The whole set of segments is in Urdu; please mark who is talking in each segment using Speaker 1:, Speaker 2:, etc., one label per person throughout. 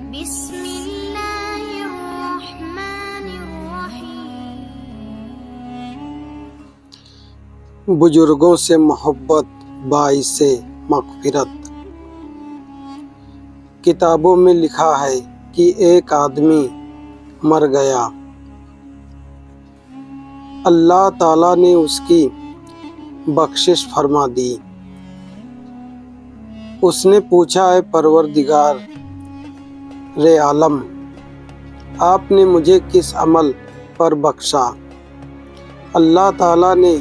Speaker 1: بسم اللہ الرحمن الرحیم۔
Speaker 2: بزرگوں سے محبت باعث مغفرت۔ کتابوں میں لکھا ہے کہ ایک آدمی مر گیا، اللہ تعالیٰ نے اس کی بخشش فرما دی۔ اس نے پوچھا، اے پروردگار عالم، آپ نے مجھے کس عمل پر بخشا؟ اللہ تعالیٰ نے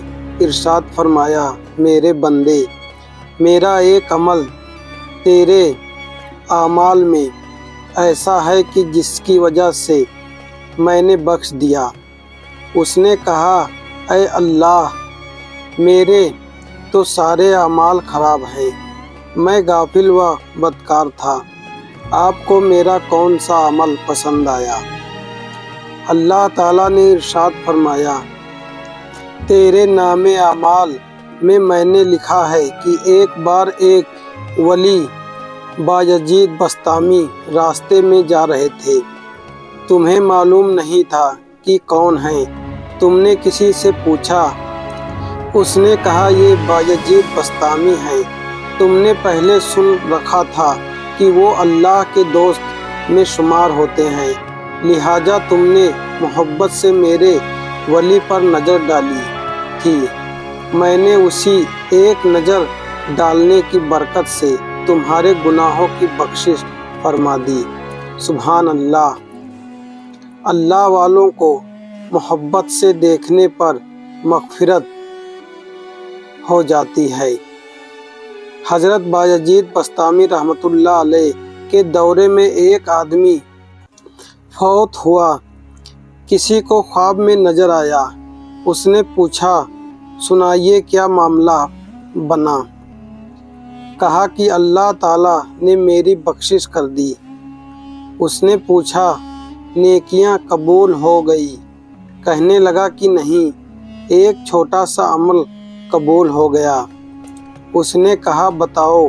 Speaker 2: ارشاد فرمایا، میرے بندے، میرا ایک عمل تیرے اعمال میں ایسا ہے کہ جس کی وجہ سے میں نے بخش دیا۔ اس نے کہا، اے اللہ، میرے تو سارے اعمال خراب ہیں، میں غافل و بدکار تھا، آپ کو میرا کون سا عمل پسند آیا؟ اللہ تعالیٰ نے ارشاد فرمایا، تیرے نام اعمال میں نے لکھا ہے کہ ایک بار ایک ولی بایزید بسطامی راستے میں جا رہے تھے، تمہیں معلوم نہیں تھا کہ کون ہیں، تم نے کسی سے پوچھا؟ اس نے کہا، یہ بایزید بسطامی ہیں، تم نے پہلے سن رکھا تھا کہ وہ اللہ کے دوست میں شمار ہوتے ہیں، لہٰذا تم نے محبت سے میرے ولی پر نظر ڈالی تھی، میں نے اسی ایک نظر ڈالنے کی برکت سے تمہارے گناہوں کی بخشش فرما دی۔ سبحان اللہ۔ اللہ والوں کو محبت سے دیکھنے پر مغفرت ہو جاتی ہے۔ حضرت بایزید بسطامی رحمۃ اللہ علیہ کے دورے میں ایک آدمی فوت ہوا، کسی کو خواب میں نظر آیا، اس نے پوچھا، سنائیے کیا معاملہ بنا؟ کہا کہ اللہ تعالیٰ نے میری بخشش کر دی۔ اس نے پوچھا، نیکیاں قبول ہو گئی؟ کہنے لگا کہ نہیں، ایک چھوٹا سا عمل قبول ہو گیا۔ اس نے کہا، بتاؤ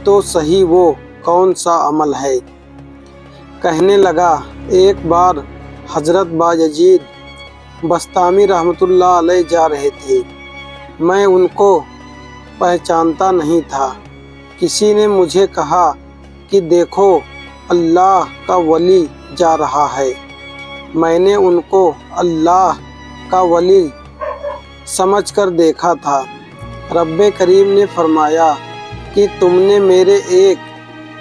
Speaker 2: تو صحیح وہ کون سا عمل ہے؟ کہنے لگا، ایک بار حضرت بایزید بسطامی رحمۃ اللہ علیہ جا رہے تھے، میں ان کو پہچانتا نہیں تھا، کسی نے مجھے کہا کہ دیکھو اللہ کا ولی جا رہا ہے، میں نے ان کو اللہ کا ولی سمجھ کر دیکھا تھا۔ رب کریم نے فرمایا کہ تم نے میرے ایک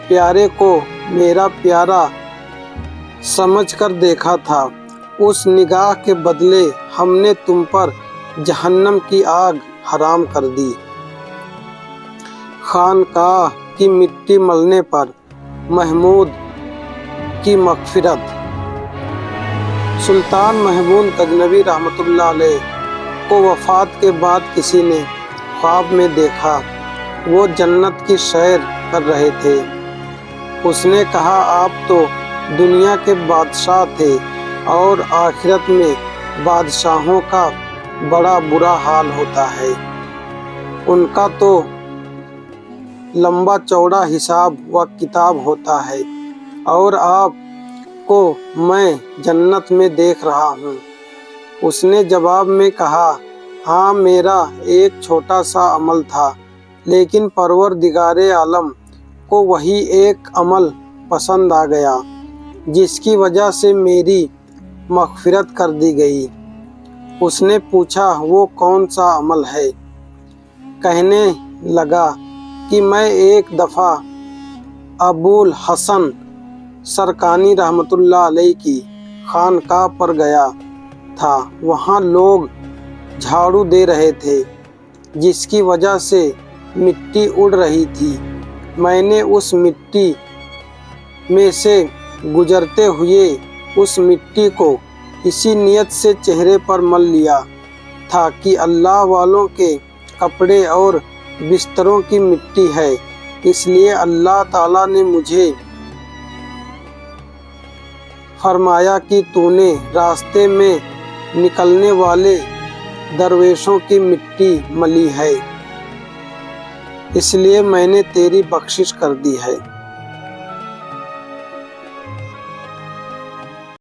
Speaker 2: پیارے کو میرا پیارا سمجھ کر دیکھا تھا، اس نگاہ کے بدلے ہم نے تم پر جہنم کی آگ حرام کر دی۔ خانقاہ کی مٹی ملنے پر محمود کی مغفرت۔ سلطان محمود غزنوی رحمۃ اللہ علیہ کو وفات کے بعد کسی نے خواب میں دیکھا، وہ جنت کی سیر کر رہے تھے۔ اس نے کہا، آپ تو دنیا کے بادشاہ تھے اور آخرت میں بادشاہوں کا بڑا برا حال ہوتا ہے، ان کا تو لمبا چوڑا حساب و کتاب ہوتا ہے، اور آپ کو میں جنت میں دیکھ رہا ہوں۔ اس نے جواب میں کہا، ہاں، میرا ایک چھوٹا سا عمل تھا، لیکن پروردگار عالم کو وہی ایک عمل پسند آ گیا جس کی وجہ سے میری مغفرت کر دی گئی۔ اس نے پوچھا، وہ کون سا عمل ہے؟ کہنے لگا کہ میں ایک دفعہ ابوالحسن سرکانی رحمۃ اللہ علیہ کی خانقاہ پر گیا تھا، وہاں لوگ جھاڑو دے رہے تھے، جس کی وجہ سے مٹی اڑ رہی تھی، میں نے اس مٹی میں سے گزرتے ہوئے اس مٹی کو اسی نیت سے چہرے پر مل لیا تھا کہ اللہ والوں کے کپڑے اور بستروں کی مٹی ہے، اس لیے اللہ تعالیٰ نے مجھے فرمایا کہ تو نے راستے میں نکلنے والے درویشوں کی مٹی ملی ہے، اس لیے میں نے تیری بخشش کر دی ہے۔